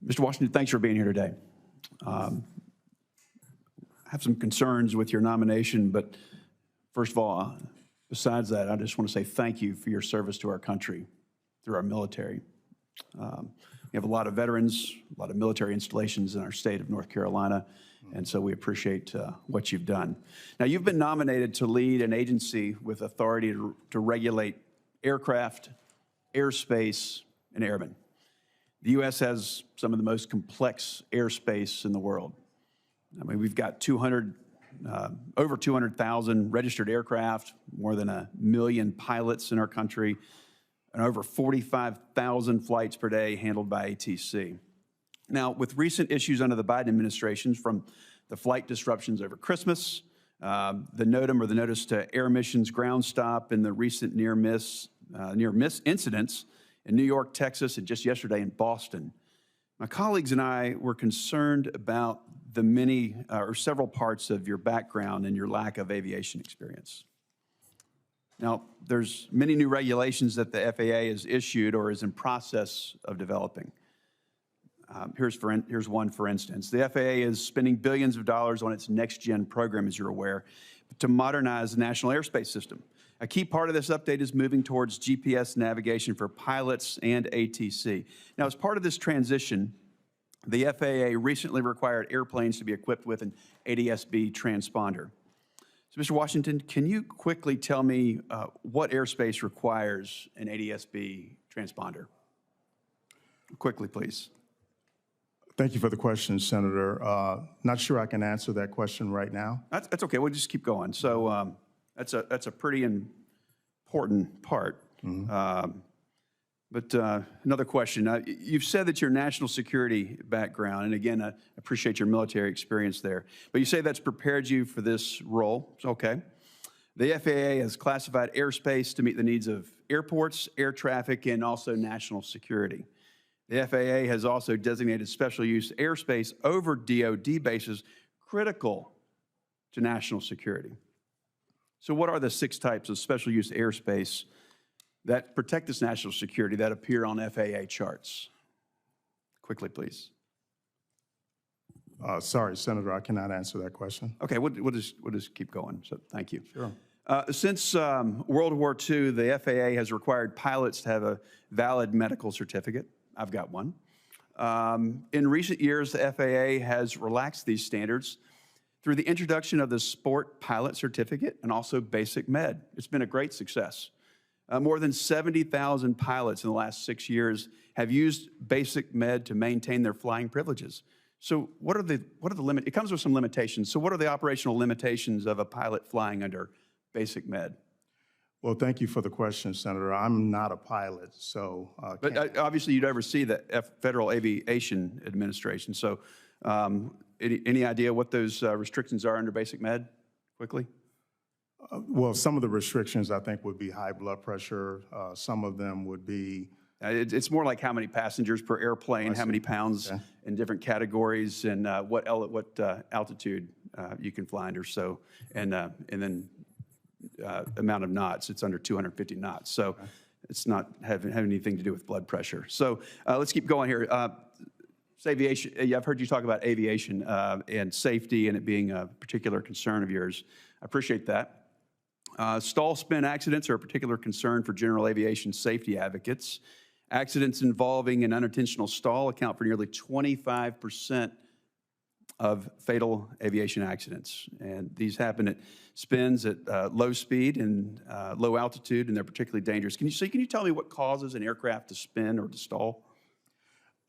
Mr. Washington, thanks for being here today. I have some concerns with your nomination, but first of all, besides that, I just want to say thank you for your service to our country through our military. We have a lot of veterans, a lot of military installations in our state of North Carolina, and so we appreciate what you've done. Now, you've been nominated to lead an agency with authority to regulate aircraft, airspace, and airmen. The U.S. has some of the most complex airspace in the world. I mean, we've got over 200,000 registered aircraft, more than 1 million pilots in our country, and over 45,000 flights per day handled by ATC. Now, with recent issues under the Biden administration, from the flight disruptions over Christmas, the NOTAM, or the Notice to Air Missions ground stop, and the recent near miss incidents in New York, Texas, and just yesterday in Boston, my colleagues and I were concerned about the many or several parts of your background and your lack of aviation experience. Now, there's many new regulations that the FAA has issued or is in process of developing. Here's one, for instance. The FAA is spending billions of dollars on its next-gen program, as you're aware, to modernize the national airspace system. A key part of this update is moving towards GPS navigation for pilots and ATC. Now, as part of this transition, the FAA recently required airplanes to be equipped with an ADS-B transponder. So, Mr. Washington, can you quickly tell me what airspace requires an ADS-B transponder? Quickly, please. Thank you for the question, Senator. Not sure I can answer that question right now. That's okay. We'll just keep going. So that's a pretty important part. Mm-hmm. But another question. You've said that your national security background, and again, I appreciate your military experience there, but you say that's prepared you for this role. Okay. The FAA has classified airspace to meet the needs of airports, air traffic, and also national security. The FAA has also designated special use airspace over DoD bases critical to national security. So what are the 6 types of special use airspace that protect this national security that appear on FAA charts? Quickly, please. Sorry, Senator, I cannot answer that question. Okay, we'll just keep going, so thank you. Sure. Since World War II, the FAA has required pilots to have a valid medical certificate. I've got one. In recent years, the FAA has relaxed these standards through the introduction of the Sport Pilot Certificate and also Basic Med. It's been a great success. More than 70,000 pilots in the last 6 years have used Basic Med to maintain their flying privileges. So what are the limits? It comes with some limitations. So what are the operational limitations of a pilot flying under Basic Med? Well, thank you for the question, Senator. I'm not a pilot, so... But obviously you'd oversee the Federal Aviation Administration. So any idea what those restrictions are under Basic Med, quickly? Well, some of the restrictions, I think, would be high blood pressure. Some of them would be... It's more like how many passengers per airplane, how many pounds in different categories, and what altitude you can fly under. So, and then amount of knots. It's under 250 knots. So it's not having anything to do with blood pressure. So let's keep going here. Aviation. I've heard you talk about aviation and safety and it being a particular concern of yours. I appreciate that. Stall spin accidents are a particular concern for general aviation safety advocates. Accidents involving an unintentional stall account for nearly 25% of fatal aviation accidents. And these happen at spins at low speed and low altitude, and they're particularly dangerous. Can you tell me what causes an aircraft to spin or to stall?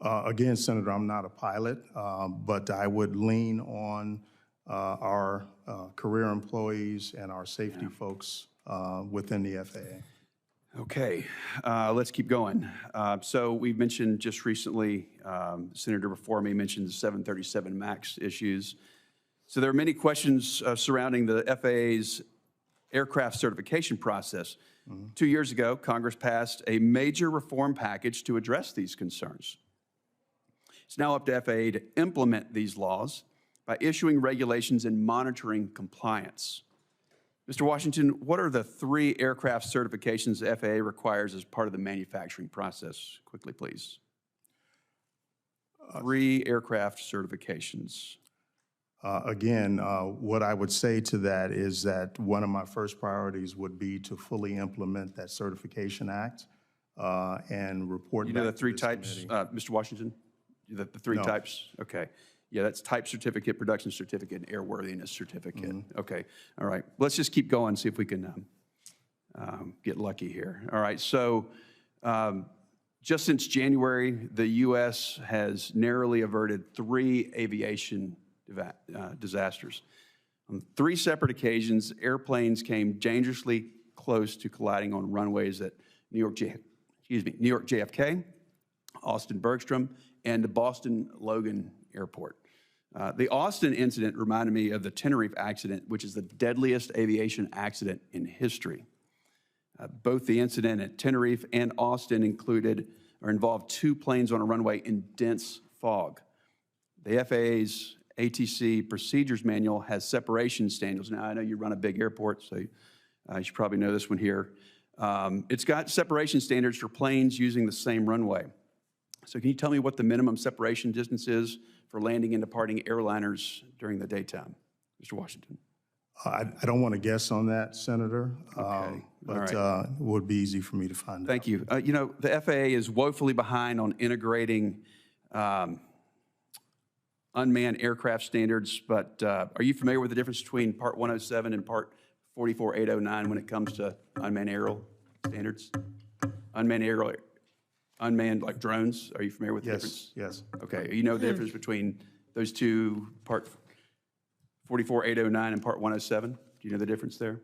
Again, Senator, I'm not a pilot, but I would lean on our career employees and our safety folks within the FAA. Okay, let's keep going. So we mentioned just recently, Senator before me mentioned the 737 MAX issues. So there are many questions surrounding the FAA's aircraft certification process. Mm-hmm. 2 years ago, Congress passed a major reform package to address these concerns. It's now up to FAA to implement these laws by issuing regulations and monitoring compliance. Mr. Washington, what are the 3 aircraft certifications the FAA requires as part of the manufacturing process? Quickly, please. 3 aircraft certifications. Again, what I would say to that is that one of my first priorities would be to fully implement that Certification Act and report You back know the to 3 this types, committee. Mr. Washington? The 3 No. types? Okay. Yeah, that's type certificate, production certificate, and airworthiness certificate. Okay, all right. Let's just keep going, see if we can get lucky here. All right, so just since January, the U.S. has narrowly averted 3 aviation disasters. On 3 separate occasions, airplanes came dangerously close to colliding on runways at New York JFK, Austin Bergstrom, and the Boston Logan Airport. The Austin incident reminded me of the Tenerife accident, which is the deadliest aviation accident in history. Both the incident at Tenerife and Austin involved 2 planes on a runway in dense fog. The FAA's ATC procedures manual has separation standards. Now, I know you run a big airport, so you should probably know this one here. It's got separation standards for planes using the same runway. So can you tell me what the minimum separation distance is for landing and departing airliners during the daytime, Mr. Washington? I don't want to guess on that, Senator, Okay. but All it would be easy for me to find out. Thank you. You know, the FAA is woefully behind on integrating unmanned aircraft standards, but are you familiar with the difference between Part 107 and Part 44809 when it comes to unmanned aerial standards? Unmanned like drones, are you familiar with the difference? Yes. Okay, you know the difference between those 2, Part 44809 and Part 107? Do you know the difference there?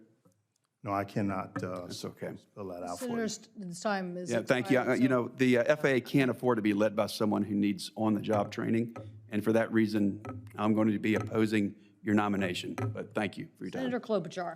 No, I cannot That's okay. spell that out for you. Senator, this time is. Yeah, thank you. You know, the FAA can't afford to be led by someone who needs on-the-job training, and for that reason, I'm going to be opposing your nomination. But thank you for your time. Senator Klobuchar.